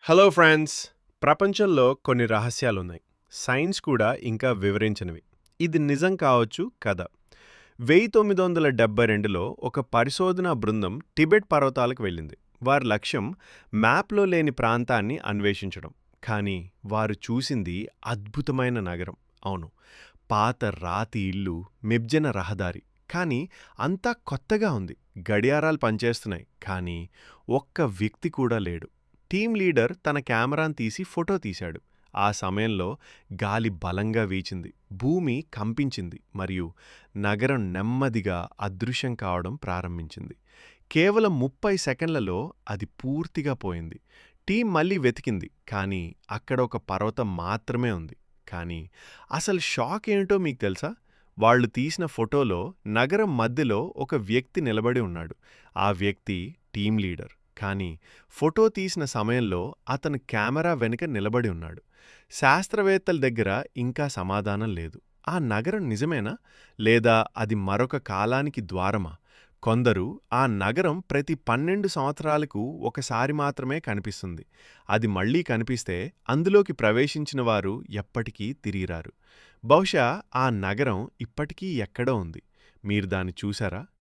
Hello friends! ప్రపంచంలో కొన్ని రహస్యాలున్నాయి. Science కూడా ఇంకా వివరించనివి. ఇది నిజం కావచ్చు, కథ. 1972లో ఒక పరిశోధనా బృందం టిబెట్ పర్వతాలకు వెళ్ళింది. వారి లక్ష్యం మ్యాప్‌లో లేని ప్రాంతాన్ని అన్వేషించడం. కానీ వారు చూసింది అద్భుతమైన నగరం. అవును, పాత రాతి ఇల్లు, నిర్జన రహదారి. కానీ అంతా కొత్తగా ఉంది. గడియారాలు పనిచేస్తున్నాయి. కానీ ఒక్క వ్యక్తి కూడా లేడు. టీమ్ లీడర్ తన కెమెరాను తీసి ఫోటో తీశాడు. ఆ సమయంలో గాలి బలంగా వీచింది. భూమి కంపించింది మరియు నగరం నెమ్మదిగా అదృశ్యం కావడం ప్రారంభించింది. కేవలం 30 సెకన్లలో అది పూర్తిగా పోయింది. టీం మళ్ళీ వెతికింది. కానీ అక్కడ ఒక పర్వతం మాత్రమే ఉంది. కానీ అసలు షాక్ ఏంటో మీకు తెలుసా? వాళ్ళు తీసిన ఫోటోలో నగరం మధ్యలో ఒక వ్యక్తి నిలబడి ఉన్నాడు. ఆ వ్యక్తి టీం లీడర్. కానీ ఫోటో తీసిన సమయంలో అతను కెమెరా వెనుక నిలబడి ఉన్నాడు. శాస్త్రవేత్తల దగ్గర ఇంకా సమాధానం లేదు. ఆ నగరం నిజమేనా? లేదా అది మరొక కాలానికి ద్వారమా? కొందరు ఆ నగరం ప్రతి 12 సంవత్సరాలకు ఒకసారి మాత్రమే కనిపిస్తుంది. అది మళ్లీ కనిపిస్తే అందులోకి ప్రవేశించిన వారు ఎప్పటికీ తిరిగిరారు. బహుశా ఆ నగరం ఇప్పటికీ ఎక్కడో ఉంది. మీరు దాన్ని చూశారా?